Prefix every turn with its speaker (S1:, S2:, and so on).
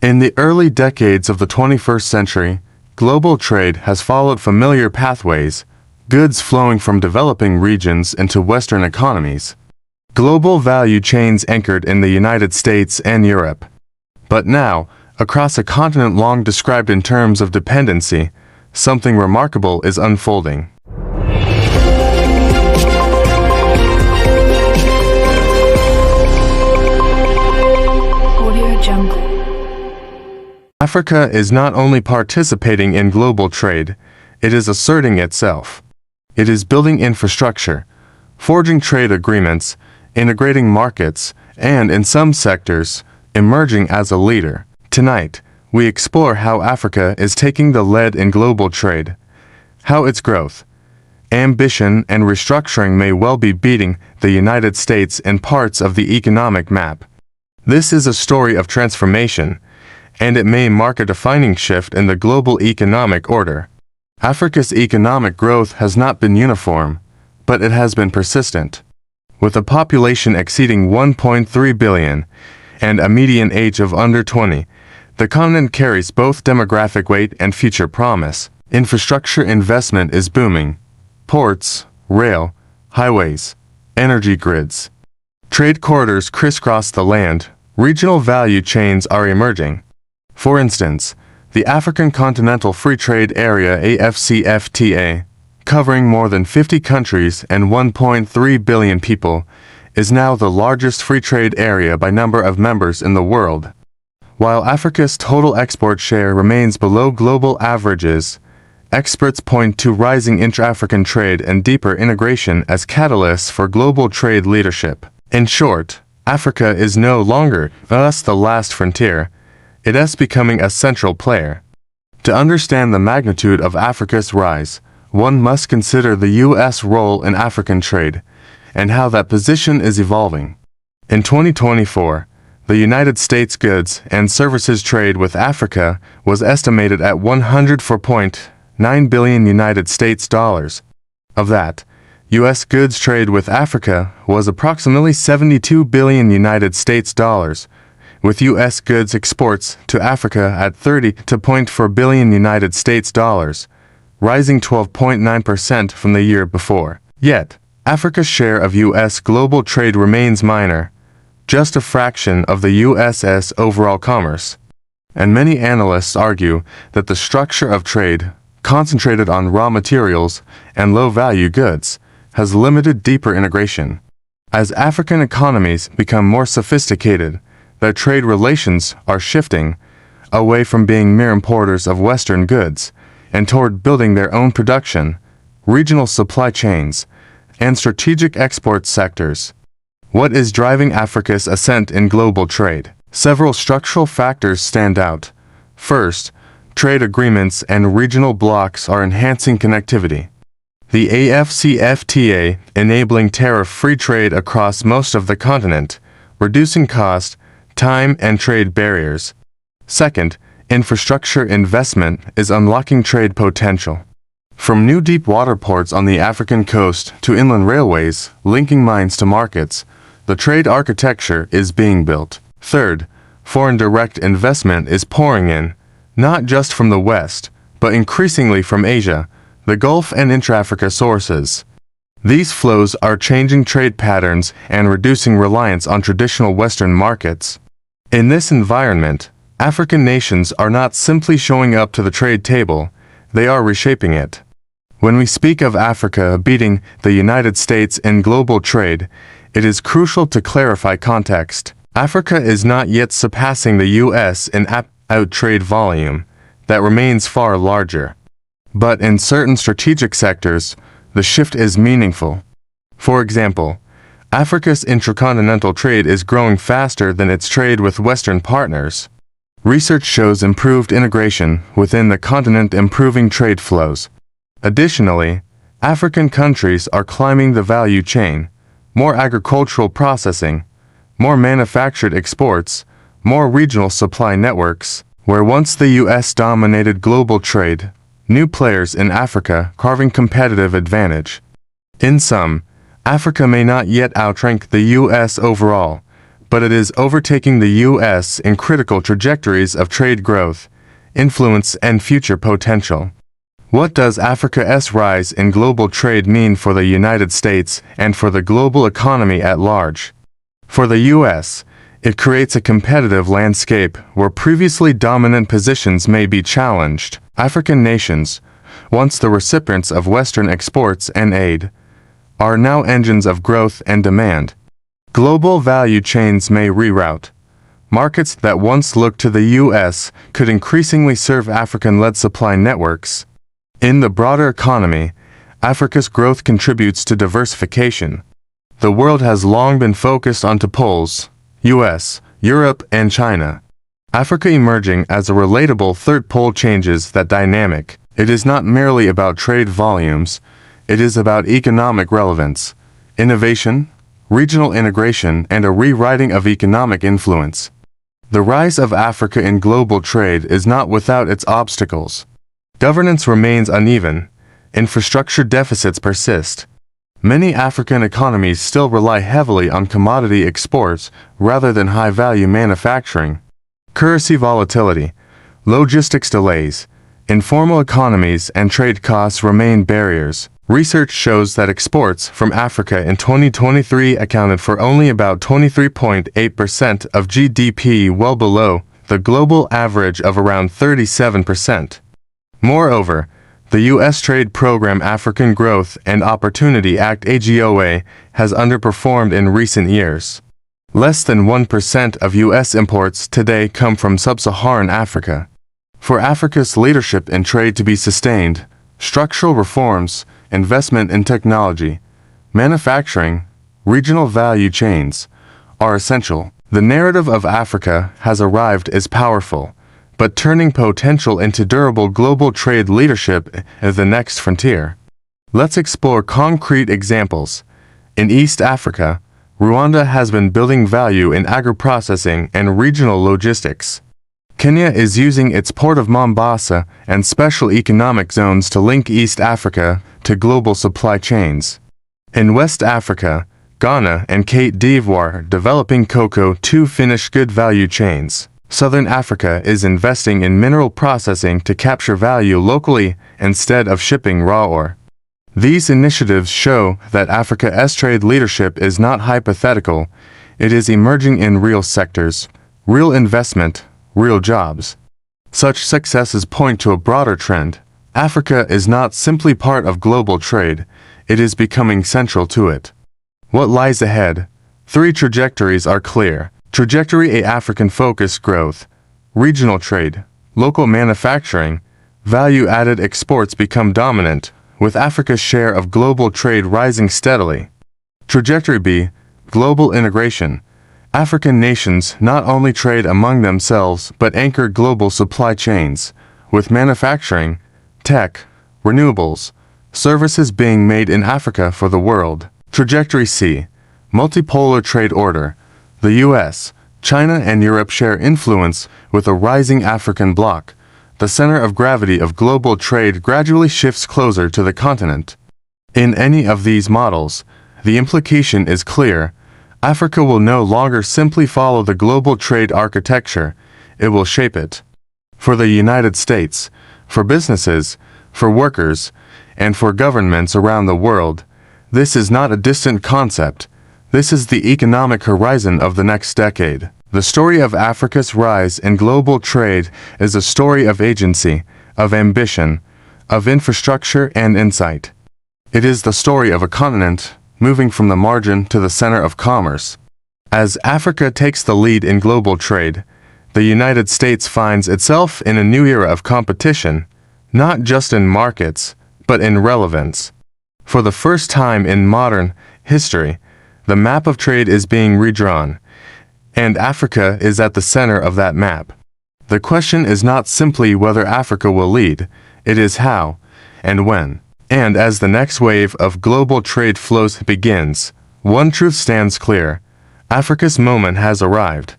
S1: In the early decades of the 21st century, global trade has followed familiar pathways, goods flowing from developing regions into Western economies. Global value chains anchored in the United States and Europe. But now, across a continent long described in terms of dependency, something remarkable is unfolding. Africa is not only participating in global trade, it is asserting itself. It is building infrastructure, forging trade agreements, integrating markets, and, in some sectors, emerging as a leader. Tonight, we explore how Africa is taking the lead in global trade, how its growth, ambition, and restructuring may well be beating the United States in parts of the economic map. This is a story of transformation, and it may mark a defining shift in the global economic order. Africa's economic growth has not been uniform, but it has been persistent. With a population exceeding 1.3 billion and a median age of under 20, the continent carries both demographic weight and future promise. Infrastructure investment is booming. Ports, rail, highways, energy grids. Trade corridors crisscross the land. Regional value chains are emerging. For instance, the African Continental Free Trade Area (AfCFTA), covering more than 50 countries and 1.3 billion people, is now the largest free trade area by number of members in the world. While Africa's total export share remains below global averages, experts point to rising intra-African trade and deeper integration as catalysts for global trade leadership. In short, Africa is no longer thus the last frontier. It is becoming a central player. To understand the magnitude of Africa's rise, one must consider the U.S. role in African trade, and how that position is evolving. In 2024, the United States goods and services trade with Africa was estimated at $104.9 billion United States dollars. Of that, U.S. goods trade with Africa was approximately $72 billion United States dollars, with U.S. goods exports to Africa at $30.4 billion United States dollars, rising 12.9% from the year before. Yet, Africa's share of U.S. global trade remains minor, just a fraction of the U.S.'s overall commerce. And many analysts argue that the structure of trade, concentrated on raw materials and low-value goods, has limited deeper integration. As African economies become more sophisticated, their trade relations are shifting away from being mere importers of Western goods and toward building their own production, regional supply chains, and strategic export sectors. What is driving Africa's ascent in global trade? Several structural factors stand out. First, trade agreements and regional blocs are enhancing connectivity. The AfCFTA enabling tariff-free trade across most of the continent, reducing cost, time, and trade barriers. Second, infrastructure investment is unlocking trade potential. From new deep water ports on the African coast to inland railways linking mines to markets, the trade architecture is being built. Third, foreign direct investment is pouring in, not just from the West, but increasingly from Asia, the Gulf and intra-Africa sources. These flows are changing trade patterns and reducing reliance on traditional Western markets. In this environment, African nations are not simply showing up to the trade table, they are reshaping it. When we speak of Africa beating the United States in global trade, it is crucial to clarify context. Africa is not yet surpassing the U.S. in out trade volume, that remains far larger. But in certain strategic sectors, the shift is meaningful. For example, Africa's intracontinental trade is growing faster than its trade with Western partners. Research shows improved integration within the continent, improving trade flows. Additionally, African countries are climbing the value chain, more agricultural processing, more manufactured exports, more regional supply networks, where once the U.S. dominated global trade, new players in Africa carving competitive advantage. In sum, Africa may not yet outrank the U.S. overall, but it is overtaking the U.S. in critical trajectories of trade growth, influence, and future potential. What does Africa's rise in global trade mean for the United States and for the global economy at large? For the U.S., it creates a competitive landscape where previously dominant positions may be challenged. African nations, once the recipients of Western exports and aid, are now engines of growth and demand. Global value chains may reroute. Markets that once looked to the U.S. could increasingly serve African-led supply networks. In the broader economy, Africa's growth contributes to diversification. The world has long been focused on two poles, U.S., Europe, and China. Africa emerging as a relatable third pole changes that dynamic. It is not merely about trade volumes, it is about economic relevance, innovation, regional integration, and a rewriting of economic influence. The rise of Africa in global trade is not without its obstacles. Governance remains uneven, infrastructure deficits persist. Many African economies still rely heavily on commodity exports rather than high-value manufacturing. Currency volatility, logistics delays, informal economies, and trade costs remain barriers. Research shows that exports from Africa in 2023 accounted for only about 23.8% of GDP, well below the global average of around 37%. Moreover, the U.S. trade program African Growth and Opportunity Act (AGOA) has underperformed in recent years. Less than 1% of U.S. imports today come from sub-Saharan Africa. For Africa's leadership in trade to be sustained, structural reforms, investment in technology, manufacturing, regional value chains are essential. The narrative of Africa has arrived is powerful, but turning potential into durable global trade leadership is the next frontier. Let's explore concrete examples. In East Africa, Rwanda has been building value in agri-processing and regional logistics. Kenya is using its port of Mombasa and special economic zones to link East Africa to global supply chains. In West Africa, Ghana and Côte d'Ivoire are developing cocoa to finished good value chains. Southern Africa is investing in mineral processing to capture value locally instead of shipping raw ore. These initiatives show that Africa's trade leadership is not hypothetical, it is emerging in real sectors, real investment, real jobs. Such successes point to a broader trend. Africa is not simply part of global trade, it is becoming central to it. What lies ahead? 3 trajectories are clear. Trajectory A: African-focused growth, regional trade, local manufacturing, value-added exports become dominant, with Africa's share of global trade rising steadily. Trajectory B: global integration. African nations not only trade among themselves but anchor global supply chains, with manufacturing, tech, renewables, services being made in Africa for the world. Trajectory C: multipolar trade order. The U.S., China, and Europe share influence with a rising African bloc. The center of gravity of global trade gradually shifts closer to the continent. In any of these models, the implication is clear. Africa will no longer simply follow the global trade architecture, it will shape it. For the United States, for businesses, for workers, and for governments around the world, this is not a distant concept. This is the economic horizon of the next decade. The story of Africa's rise in global trade is a story of agency, of ambition, of infrastructure and insight. It is the story of a continent moving from the margin to the center of commerce. As Africa takes the lead in global trade, the United States finds itself in a new era of competition, not just in markets, but in relevance. For the first time in modern history, the map of trade is being redrawn, and Africa is at the center of that map. The question is not simply whether Africa will lead, it is how and when. And as the next wave of global trade flows begins, one truth stands clear: Africa's moment has arrived.